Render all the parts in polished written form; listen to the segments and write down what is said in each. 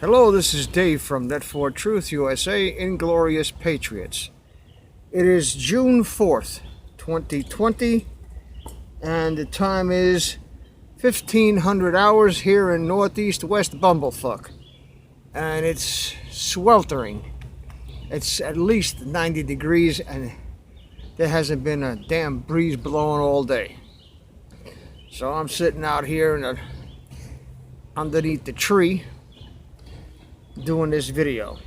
Hello, this is Dave from Net4 Truth USA, Inglorious Patriots. It is June 4th, 2020, and the time is 1500 hours here in Northeast West Bumblefuck. And it's sweltering. It's at least 90 degrees and there hasn't been a damn breeze blowing all day. So I'm sitting out here underneath the tree doing this video.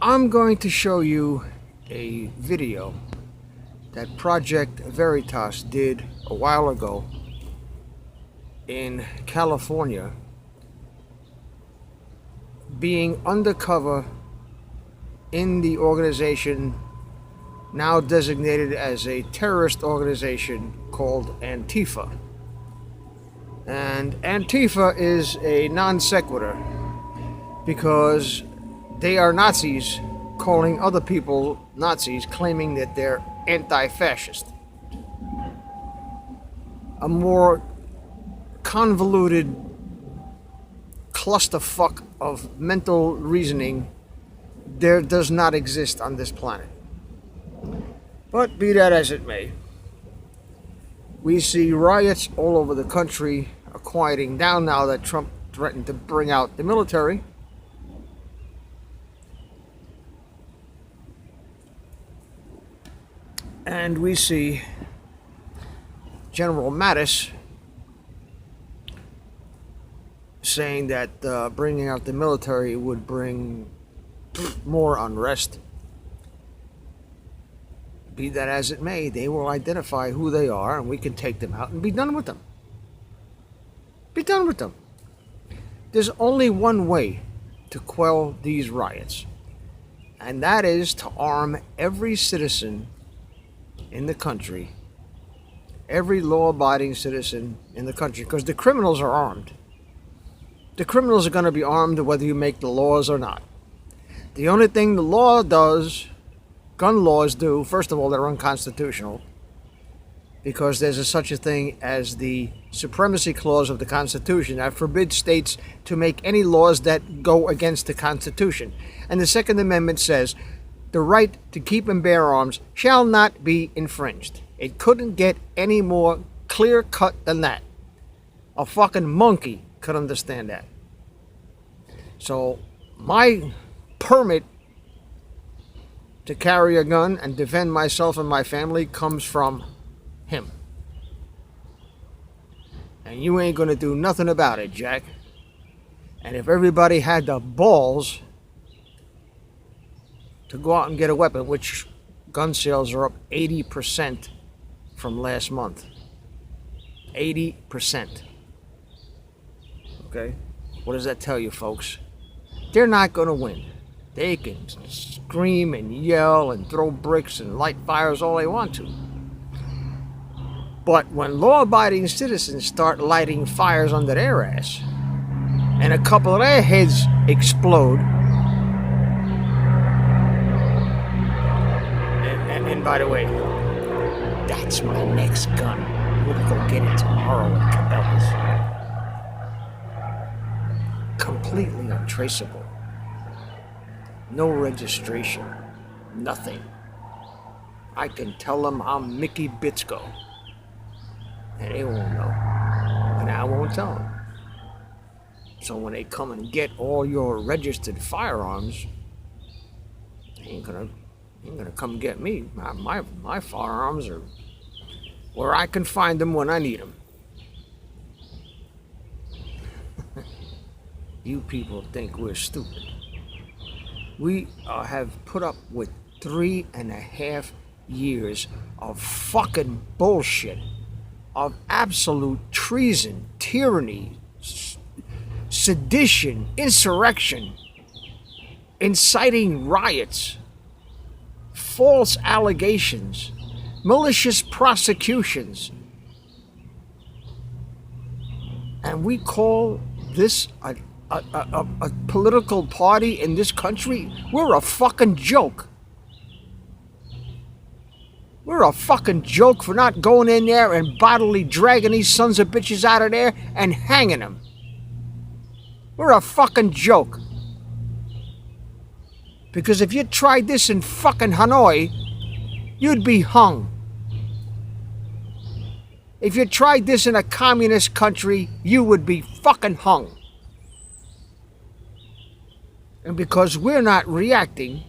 I'm going to show you a video that Project Veritas did a while ago in California, being undercover in the organization now designated as a terrorist organization called Antifa. And Antifa is a non sequitur because they are Nazis calling other people Nazis, claiming that they're anti-fascist. A more convoluted clusterfuck of mental reasoning there does not exist on this planet. But be that as it may, we see riots all over the country are quieting down now that Trump threatened to bring out the military. And we see General Mattis saying that bringing out the military would bring more unrest. Be that as it may, they will identify who they are and we can take them out and be done with them. Be done with them. There's only one way to quell these riots, and that is to arm every citizen in the country, every law-abiding citizen in the country, because the criminals are armed. The criminals are going to be armed whether you make the laws or not. The only thing the law does, gun laws do, first of all, they're unconstitutional because there's such a thing as the Supremacy Clause of the Constitution that forbids states to make any laws that go against the Constitution. And the Second Amendment says the right to keep and bear arms shall not be infringed. It couldn't get any more clear-cut than that. A fucking monkey could understand that. So my permit to carry a gun and defend myself and my family comes from him. And you ain't gonna do nothing about it, Jack. And if everybody had the balls to go out and get a weapon, which gun sales are up 80% from last month. 80%. Okay? What does that tell you, folks? They're not gonna win. They can scream and yell and throw bricks and light fires all they want to. But when law-abiding citizens start lighting fires under their ass and a couple of their heads explode, and by the way, that's my next gun. We'll go get it tomorrow at Cabela's. Completely untraceable. No registration. Nothing. I can tell them I'm Mickey Bitsko. And they won't know. And I won't tell them. So when they come and get all your registered firearms, they ain't gonna come get me. My firearms are where I can find them when I need them. You people think we're stupid. We have put up with 3.5 years of fucking bullshit, of absolute treason, tyranny, sedition, insurrection, inciting riots, false allegations, malicious prosecutions. And we call this a political party in this country? We're a fucking joke. We're a fucking joke for not going in there and bodily dragging these sons of bitches out of there and hanging them. We're a fucking joke. Because if you tried this in fucking Hanoi, you'd be hung. If you tried this in a communist country, you would be fucking hung. And because we're not reacting,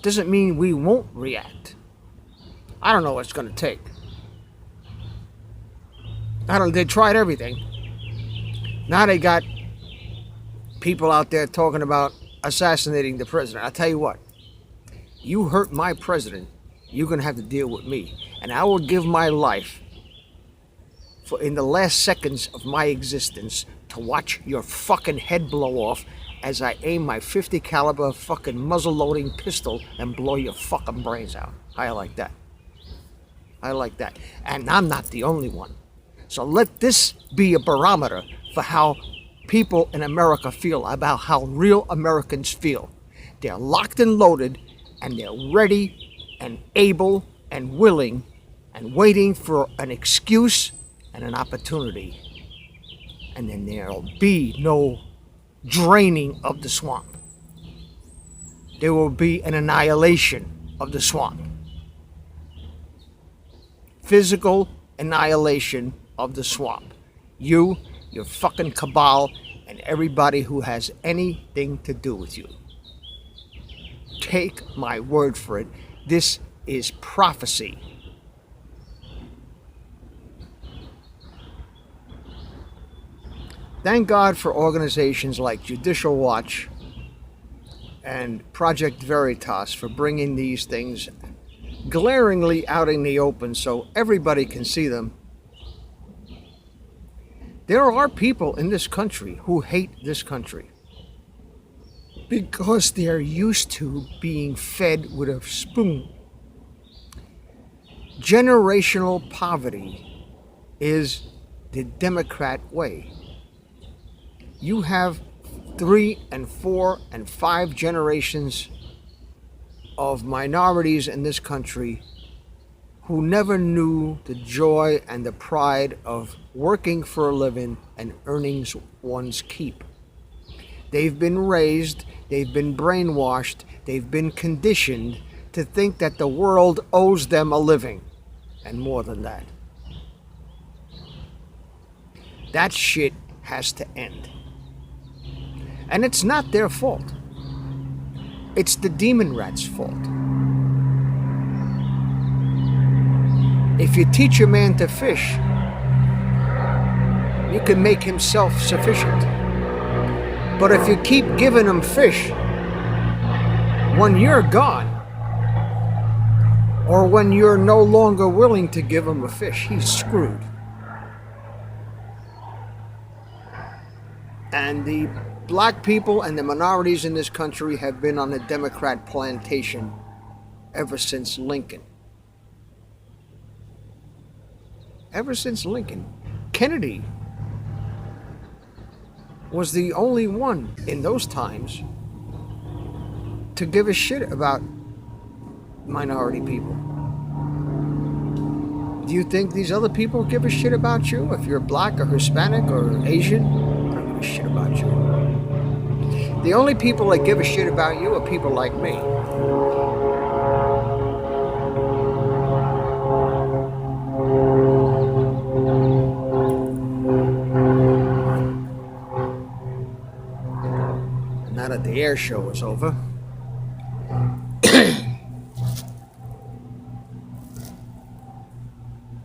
doesn't mean we won't react. I don't know what it's going to take. They tried everything. Now they got people out there talking about assassinating the president. I'll tell you what. You hurt my president, you're going to have to deal with me. And I will give my life for in the last seconds of my existence to watch your fucking head blow off as I aim my .50 caliber fucking muzzle-loading pistol and blow your fucking brains out. I like that. I like that. And I'm not the only one. So let this be a barometer for how people in America feel, about how real Americans feel. They're locked and loaded, and they're ready and able and willing and waiting for an excuse and an opportunity. And then there'll be no draining of the swamp. There will be an annihilation of the swamp. Physical annihilation of the swamp. You, your fucking cabal, and everybody who has anything to do with you. Take my word for it. This is prophecy. Thank God for organizations like Judicial Watch and Project Veritas for bringing these things glaringly out in the open so everybody can see them. There are people in this country who hate this country because they're used to being fed with a spoon. Generational poverty is the Democrat way. You have 3 and 4 and 5 generations of minorities in this country who never knew the joy and the pride of working for a living and earning one's keep. They've been raised, they've been brainwashed, they've been conditioned to think that the world owes them a living, and more than that. That shit has to end. And it's not their fault. It's the demon rat's fault. If you teach a man to fish, you can make him self-sufficient. But if you keep giving him fish, when you're gone, or when you're no longer willing to give him a fish, he's screwed. And the black people and the minorities in this country have been on the Democrat plantation ever since Lincoln. Ever since Lincoln. Kennedy was the only one in those times to give a shit about minority people. Do you think these other people give a shit about you? If you're black or Hispanic or Asian, I don't give a shit about you. The only people that give a shit about you are people like me. Now that the air show is over,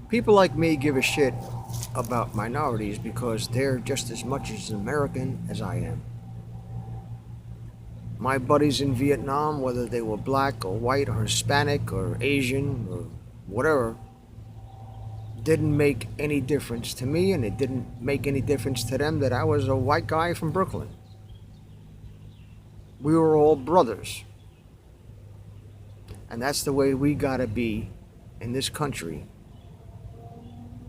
people like me give a shit about minorities because they're just as much as American as I am. My buddies in Vietnam, whether they were black or white or Hispanic or Asian or whatever, didn't make any difference to me, and it didn't make any difference to them that I was a white guy from Brooklyn. We were all brothers. And that's the way we gotta be in this country,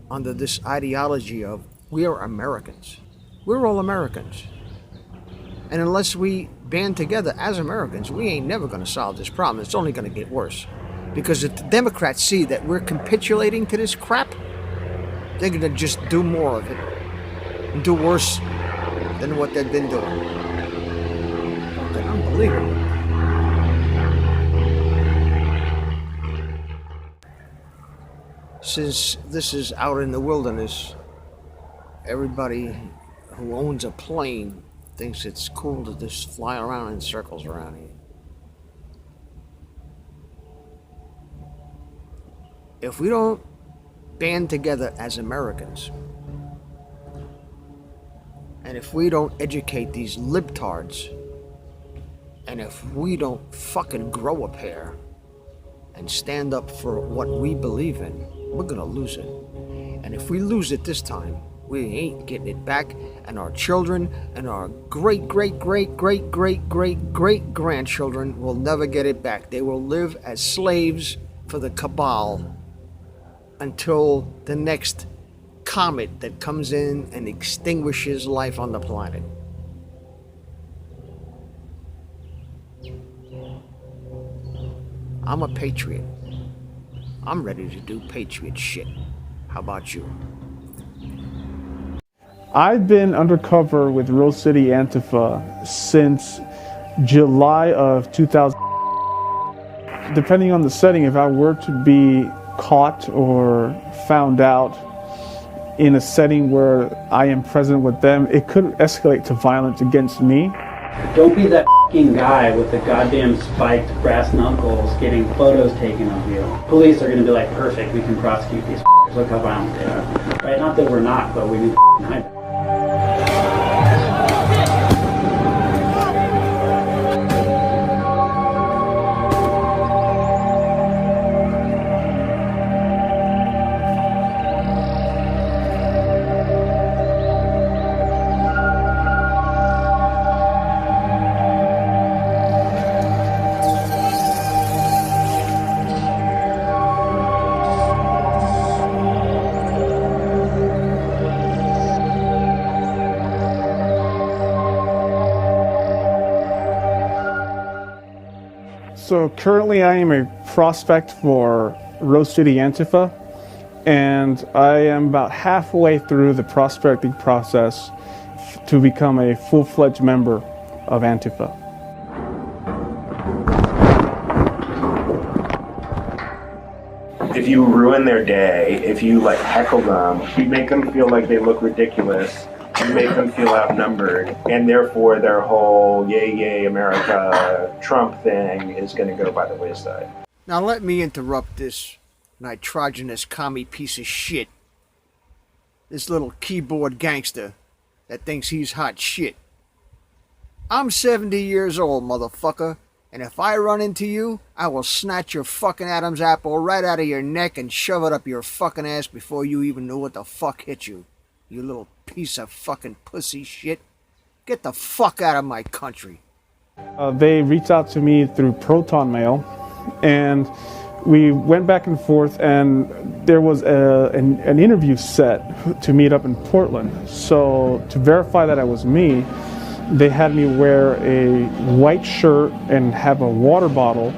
under this ideology of we are Americans. We're all Americans. And unless we band together as Americans, we ain't never going to solve this problem. It's only going to get worse. Because if the Democrats see that we're capitulating to this crap, they're going to just do more of it. and do worse than what they've been doing. Fucking unbelievable. Since this is out in the wilderness, everybody who owns a plane thinks it's cool to just fly around in circles around here. If we don't band together as Americans, and if we don't educate these libtards, and if we don't fucking grow a pair and stand up for what we believe in, we're gonna lose it. And if we lose it this time, we ain't getting it back, and our children and our great grandchildren will never get it back. They will live as slaves for the cabal until the next comet that comes in and extinguishes life on the planet. I'm a patriot. I'm ready to do patriot shit. How about you? I've been undercover with Rose City Antifa since July of 2000. Depending on the setting, if I were to be caught or found out in a setting where I am present with them, it could escalate to violence against me. Don't be that f***ing guy with the goddamn spiked brass knuckles getting photos taken of you. Police are going to be like, perfect, we can prosecute these f***ers. Look how violent they are. Right? Not that we're not, but we need to f***ing hide them. So currently I am a prospect for Rose City Antifa, and I am about halfway through the prospecting process to become a full-fledged member of Antifa. If you ruin their day, if you like heckle them, you make them feel like they look ridiculous, you make them feel outnumbered, and therefore their whole yay yay America Trump thing is going to go by the wayside. Now let me interrupt this nitrogenous commie piece of shit. This little keyboard gangster that thinks he's hot shit. I'm 70 years old, motherfucker, and if I run into you, I will snatch your fucking Adam's apple right out of your neck and shove it up your fucking ass before you even know what the fuck hit you. You little piece of fucking pussy shit. Get the fuck out of my country. They reached out to me through Proton Mail, and we went back and forth, and there was an interview set to meet up in Portland. So to verify that it was me, they had me wear a white shirt and have a water bottle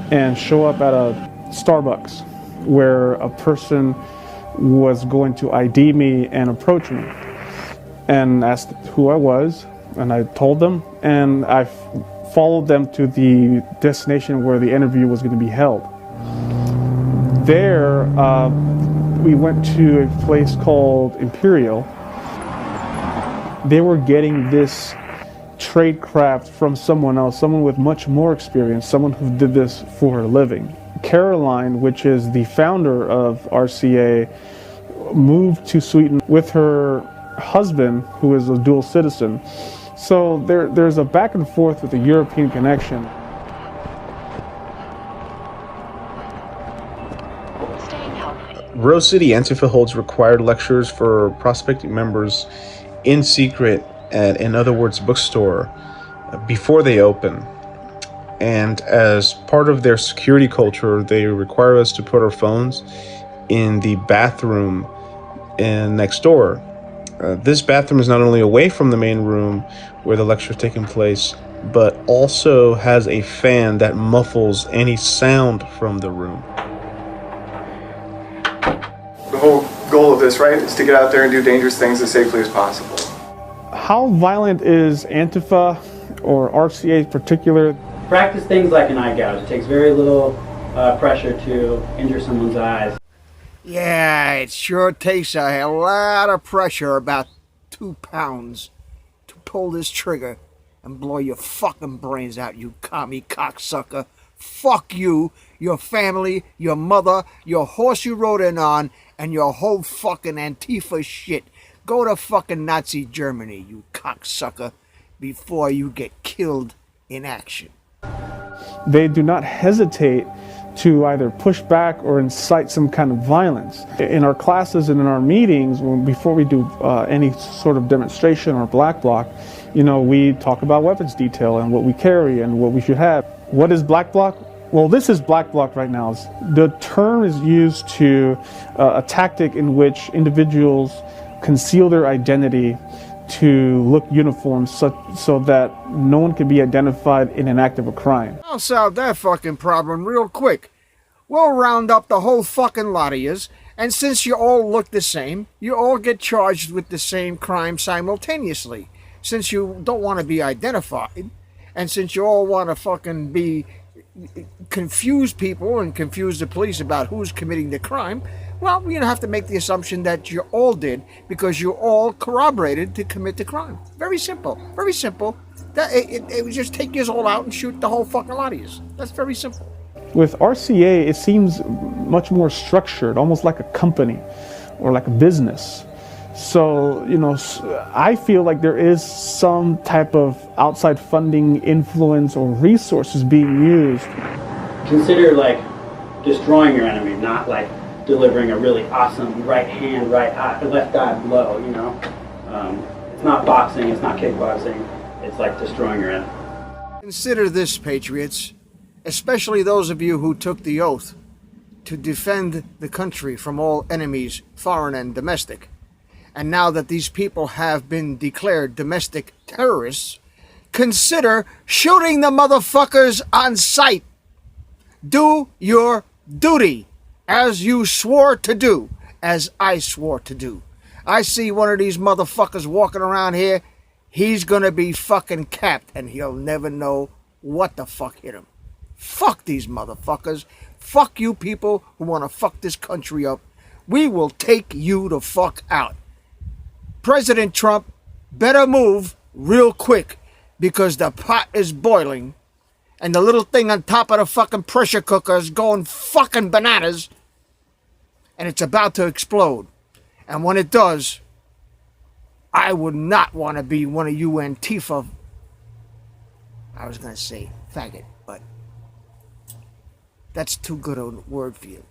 and show up at a Starbucks where a person was going to ID me and approach me and asked who I was, and I told them, and I followed them to the destination where the interview was going to be held. There, we went to a place called Imperial. They were getting this tradecraft from someone else, someone with much more experience, someone who did this for a living. Caroline, which is the founder of RCA, moved to Sweden with her husband, who is a dual citizen. So there's a back and forth with a European connection. Rose City Antifa holds required lectures for prospecting members in secret at, in other words, Bookstore before they open. And as part of their security culture, they require us to put our phones in the bathroom next door. This bathroom is not only away from the main room where the lecture is taking place, but also has a fan that muffles any sound from the room. The whole goal of this, right, is to get out there and do dangerous things as safely as possible. How violent is Antifa or RCA in particular? Practice things like an eye gouge. It takes very little pressure to injure someone's eyes. Yeah, it sure takes a lot of pressure, about 2 pounds, to pull this trigger and blow your fucking brains out, you commie cocksucker. Fuck you, your family, your mother, your horse you rode in on, and your whole fucking Antifa shit. Go to fucking Nazi Germany, you cocksucker, before you get killed in action. They do not hesitate to either push back or incite some kind of violence. In our classes and in our meetings, before we do any sort of demonstration or black bloc, you know, we talk about weapons detail and what we carry and what we should have. What is black bloc? Well, this is black bloc right now. The term is used to a tactic in which individuals conceal their identity to look uniform so that no one can be identified in an act of a crime. I'll solve that fucking problem real quick. We'll round up the whole fucking lot of yous, and since you all look the same, you all get charged with the same crime simultaneously. Since you don't want to be identified, and since you all want to fucking confuse people and confuse the police about who's committing the crime, well, you have to make the assumption that you all did because you all corroborated to commit the crime. Very simple. Very simple. It would just take you all out and shoot the whole fucking lot of you. That's very simple. With RCA, it seems much more structured, almost like a company or like a business. So, you know, I feel like there is some type of outside funding, influence, or resources being used. Consider like destroying your enemy, not like delivering a really awesome right hand, left eye blow, you know. It's not boxing, it's not kickboxing, it's like destroying your enemy. Consider this, Patriots, especially those of you who took the oath to defend the country from all enemies, foreign and domestic. And now that these people have been declared domestic terrorists, consider shooting the motherfuckers on sight. Do your duty as you swore to do, as I swore to do. I see one of these motherfuckers walking around here, he's gonna be fucking capped and he'll never know what the fuck hit him. Fuck these motherfuckers. Fuck you people who want to fuck this country up. We will take you the fuck out. President Trump better move real quick because the pot is boiling and the little thing on top of the fucking pressure cooker is going fucking bananas and it's about to explode. And when it does, I would not want to be one of you Antifa, I was going to say faggot, but that's too good a word for you.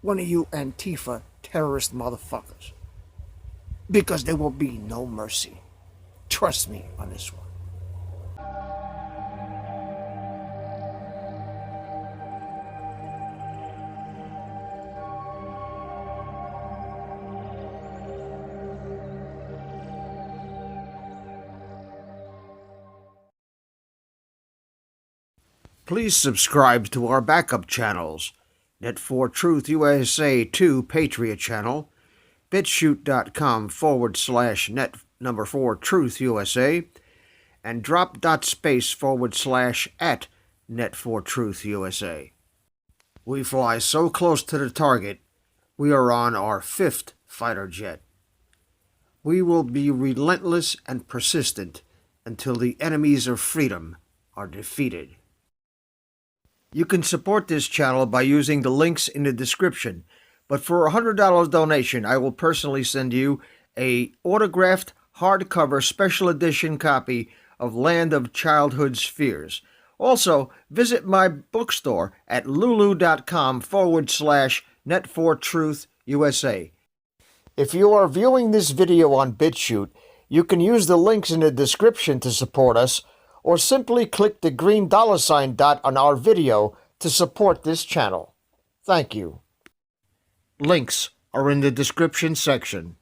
One of you Antifa terrorist motherfuckers. Because there will be no mercy. Trust me on this one. Please subscribe to our backup channels. Net4Truth USA 2 Patriot channel, BitChute.com/net4TruthUSA, and drop.space/@net4TruthUSA. We fly so close to the target, we are on our 5th fighter jet. We will be relentless and persistent until the enemies of freedom are defeated. You can support this channel by using the links in the description, but for a $100 donation, I will personally send you a autographed hardcover special edition copy of Land of Childhood's Fears. Also, visit my bookstore at lulu.com/net4truthUSA. If you are viewing this video on BitChute, you can use the links in the description to support us, or simply click the green $ dot on our video to support this channel. Thank you. Links are in the description section.